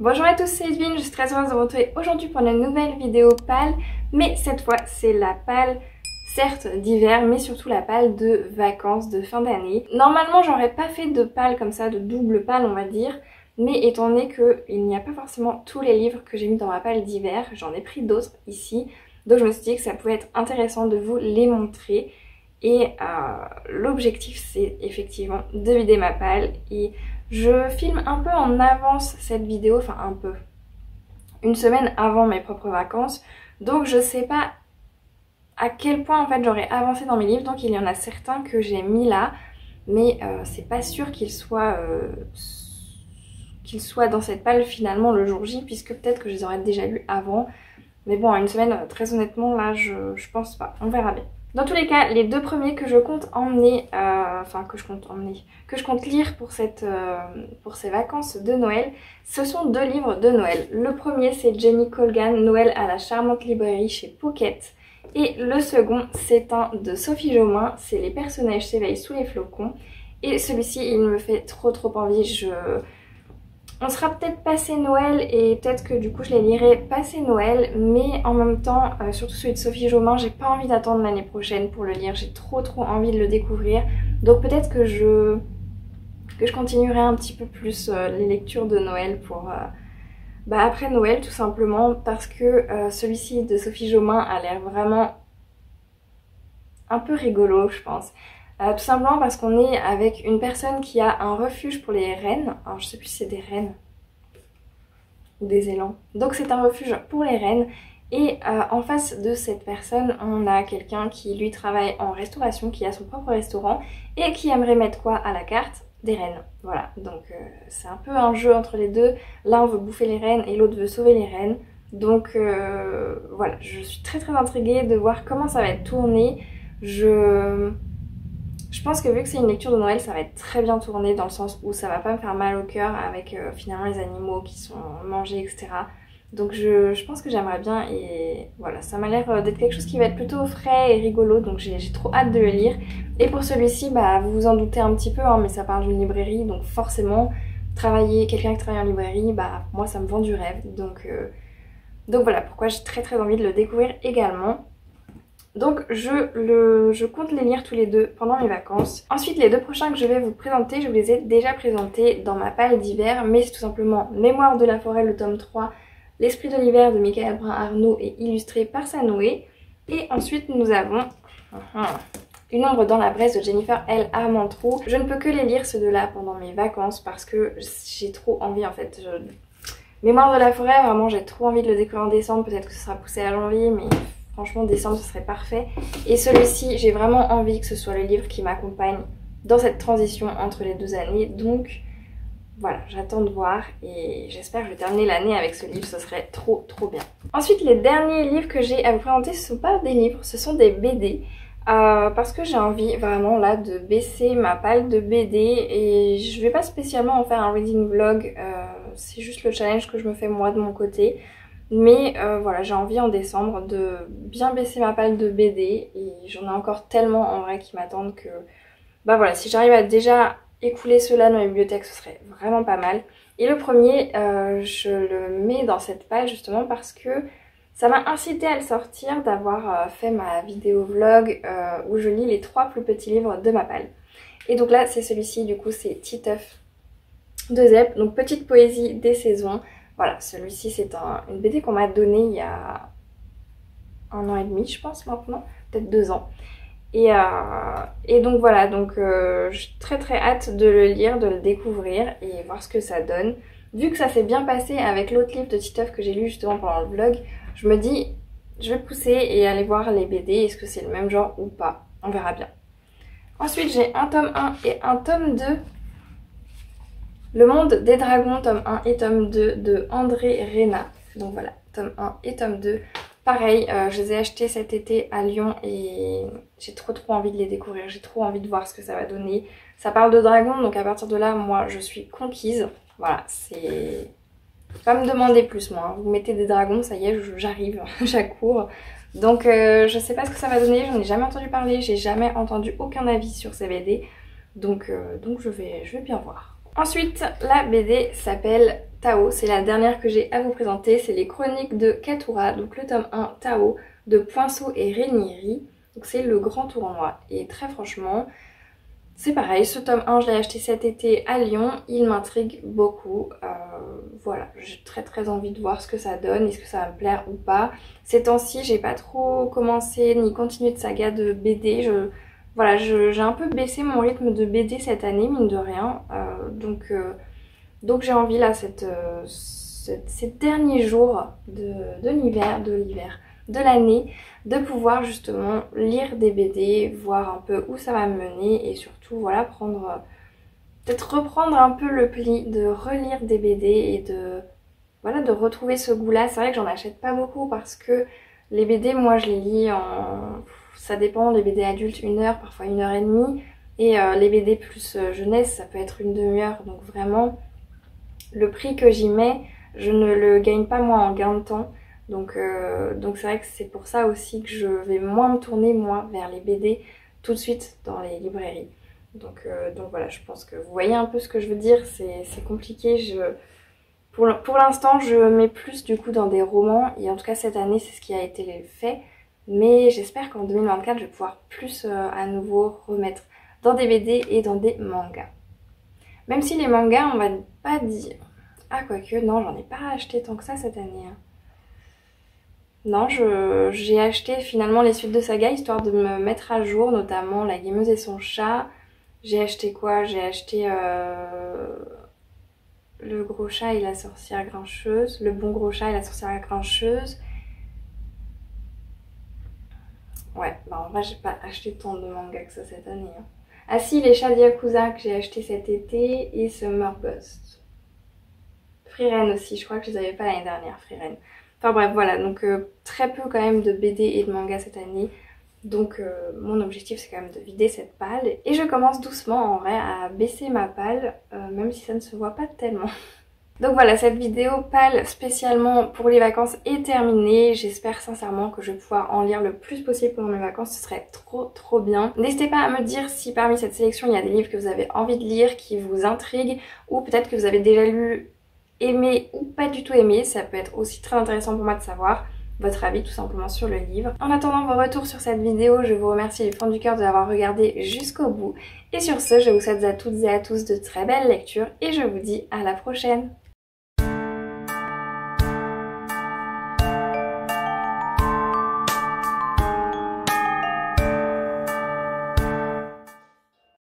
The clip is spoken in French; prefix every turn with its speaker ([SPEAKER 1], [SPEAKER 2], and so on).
[SPEAKER 1] Bonjour à tous, c'est Edwin, je suis très heureuse de vous retrouver aujourd'hui pour une nouvelle vidéo pâle, mais cette fois c'est la pâle certes d'hiver, mais surtout la pâle de vacances de fin d'année. Normalement j'aurais pas fait de pâle comme ça, de double pâle on va dire, mais étant donné qu'il n'y a pas forcément tous les livres que j'ai mis dans ma pâle d'hiver, j'en ai pris d'autres ici, donc je me suis dit que ça pouvait être intéressant de vous les montrer. Et l'objectif c'est effectivement de vider ma pâle et je filme un peu en avance cette vidéo, enfin un peu, une semaine avant mes propres vacances, donc je sais pas à quel point en fait j'aurais avancé dans mes livres, donc il y en a certains que j'ai mis là, mais c'est pas sûr qu'ils soient dans cette pâle finalement le jour J, puisque peut-être que je les aurais déjà lus avant, mais bon, une semaine très honnêtement là je pense pas, on verra bien. Dans tous les cas, les deux premiers que je compte emmener, que je compte lire pour ces vacances de Noël, ce sont deux livres de Noël. Le premier c'est Jenny Colgan, Noël à la charmante librairie chez Pocket. Et le second c'est un de Sophie Jomain, c'est Les personnages s'éveillent sous les flocons. Et celui-ci il me fait trop envie, on sera peut-être passé Noël et peut-être que du coup je les lirai passé Noël, mais en même temps, surtout celui de Sophie Jomain, j'ai pas envie d'attendre l'année prochaine pour le lire, j'ai trop envie de le découvrir. Donc peut-être que je continuerai un petit peu plus les lectures de Noël pour après Noël tout simplement, parce que celui-ci de Sophie Jomain a l'air vraiment un peu rigolo je pense. Tout simplement parce qu'on est avec une personne qui a un refuge pour les rennes. Alors je sais plus si c'est des rennes ou des élans. Donc c'est un refuge pour les rennes. Et en face de cette personne, on a quelqu'un qui lui travaille en restauration, qui a son propre restaurant et qui aimerait mettre quoi à la carte? Des rennes. Voilà, donc c'est un peu un jeu entre les deux. L'un veut bouffer les rennes et l'autre veut sauver les rennes. Donc voilà, je suis très intriguée de voir comment ça va être tourné. Je pense que vu que c'est une lecture de Noël, ça va être très bien tourné dans le sens où ça va pas me faire mal au cœur avec finalement les animaux qui sont mangés, etc. Donc je pense que j'aimerais bien et voilà, ça m'a l'air d'être quelque chose qui va être plutôt frais et rigolo, donc j'ai trop hâte de le lire. Et pour celui-ci, vous vous en doutez un petit peu, hein, mais ça parle d'une librairie, donc forcément, quelqu'un qui travaille en librairie, moi ça me vend du rêve. Donc voilà pourquoi j'ai très envie de le découvrir également. Donc je compte les lire tous les deux pendant mes vacances. Ensuite les deux prochains que je vais vous présenter, je vous les ai déjà présentés dans ma pâle d'hiver, mais c'est tout simplement Mémoire de la forêt, le tome 3, L'esprit de l'hiver de Michael Brun-Arnaud et illustré par Sanoé. Et ensuite nous avons Une ombre dans la braise de Jennifer L. Armentrout. Je ne peux que les lire ceux deux-là pendant mes vacances parce que j'ai trop envie en fait. Mémoire de la forêt, vraiment j'ai trop envie de le découvrir en décembre, peut-être que ce sera poussé à janvier, mais franchement décembre ce serait parfait. Et celui-ci j'ai vraiment envie que ce soit le livre qui m'accompagne dans cette transition entre les deux années. Donc voilà, j'attends de voir et j'espère que je vais terminer l'année avec ce livre, ce serait trop bien. Ensuite les derniers livres que j'ai à vous présenter, ce ne sont pas des livres, ce sont des BD. Parce que j'ai envie vraiment là de baisser ma pâle de BD et je vais pas spécialement en faire un reading vlog, c'est juste le challenge que je me fais moi de mon côté. Mais voilà, j'ai envie en décembre de bien baisser ma pâle de BD et j'en ai encore tellement en vrai qui m'attendent que voilà, si j'arrive à déjà écouler ceux-là dans la bibliothèque, ce serait vraiment pas mal. Et le premier, je le mets dans cette pâle justement parce que ça m'a incité à le sortir, d'avoir fait ma vidéo vlog où je lis les 3 plus petits livres de ma pâle. Et donc là, c'est celui-ci, du coup, c'est Titeuf de Zep, donc petite poésie des saisons. Voilà, celui-ci c'est une BD qu'on m'a donnée il y a 1 an et demi je pense maintenant, peut-être 2 ans. Et donc voilà, donc j'ai très hâte de le lire, de le découvrir et voir ce que ça donne. Vu que ça s'est bien passé avec l'autre livre de Titeuf que j'ai lu justement pendant le vlog, je me dis je vais pousser et aller voir les BD, est-ce que c'est le même genre ou pas, on verra bien. Ensuite j'ai un tome 1 et un tome 2. Le monde des dragons, tome 1 et tome 2 de André Reyna. Donc voilà, tome 1 et tome 2. Pareil, je les ai achetés cet été à Lyon et j'ai trop envie de les découvrir. J'ai trop envie de voir ce que ça va donner. Ça parle de dragons, donc à partir de là, moi, je suis conquise. Voilà, c'est... Pas me demander plus, moi. Vous mettez des dragons, ça y est, j'arrive, j'accours. Donc je sais pas ce que ça va donner, j'en ai jamais entendu parler. J'ai jamais entendu aucun avis sur ces BD. Donc je vais bien voir. Ensuite, la BD s'appelle Tao, c'est la dernière que j'ai à vous présenter, c'est les chroniques de Katura, donc le tome 1 Tao de Poinceau et Ranieri, donc c'est le grand tournoi. Et très franchement, c'est pareil, ce tome 1 je l'ai acheté cet été à Lyon, il m'intrigue beaucoup, voilà, j'ai très envie de voir ce que ça donne, est-ce que ça va me plaire ou pas. Ces temps-ci j'ai pas trop commencé ni continué de saga de BD, voilà, j'ai un peu baissé mon rythme de BD cette année, mine de rien, donc j'ai envie là, ces derniers jours de l'hiver, de l'année, de pouvoir justement lire des BD, voir un peu où ça va me mener et surtout voilà peut-être reprendre un peu le pli de relire des BD et voilà, de retrouver ce goût-là. C'est vrai que j'en achète pas beaucoup parce que les BD, moi je les lis ça dépend, les BD adultes 1 heure, parfois 1 heure et demie, et les BD plus jeunesse ça peut être une demi-heure, donc vraiment le prix que j'y mets, je ne le gagne pas moi en gain de temps. Donc c'est vrai que c'est pour ça aussi que je vais moins me tourner moi vers les BD tout de suite dans les librairies. Donc voilà, je pense que vous voyez un peu ce que je veux dire, c'est compliqué. Pour l'instant je mets plus du coup dans des romans et en tout cas cette année c'est ce qui a été fait. Mais j'espère qu'en 2024 je vais pouvoir plus à nouveau remettre dans des BD et dans des mangas. Même si les mangas on va pas dire... Ah quoique non, j'en ai pas acheté tant que ça cette année. Non, j'ai acheté finalement les suites de saga histoire de me mettre à jour, notamment La Gameuse et son chat. J'ai acheté quoi? J'ai acheté Le Gros Chat et la Sorcière Grincheuse, Le Bon Gros Chat et la Sorcière Grincheuse. Ouais, bah en vrai j'ai pas acheté tant de mangas que ça cette année. Ah si, Les Chats de Yakuza que j'ai acheté cet été et Summer Ghost. Frieren aussi, je crois que je les avais pas l'année dernière, Frieren. Enfin bref, voilà, donc très peu quand même de BD et de manga cette année. Donc mon objectif c'est quand même de vider cette palle. Et je commence doucement en vrai à baisser ma palle, même si ça ne se voit pas tellement. Donc voilà, cette vidéo palle spécialement pour les vacances est terminée. J'espère sincèrement que je vais pouvoir en lire le plus possible pendant mes vacances, ce serait trop bien. N'hésitez pas à me dire si parmi cette sélection il y a des livres que vous avez envie de lire, qui vous intriguent, ou peut-être que vous avez déjà lu, aimé ou pas du tout aimé. Ça peut être aussi très intéressant pour moi de savoir votre avis tout simplement sur le livre. En attendant vos retours sur cette vidéo, je vous remercie du fond du cœur de l'avoir regardé jusqu'au bout. Et sur ce, je vous souhaite à toutes et à tous de très belles lectures et je vous dis à la prochaine.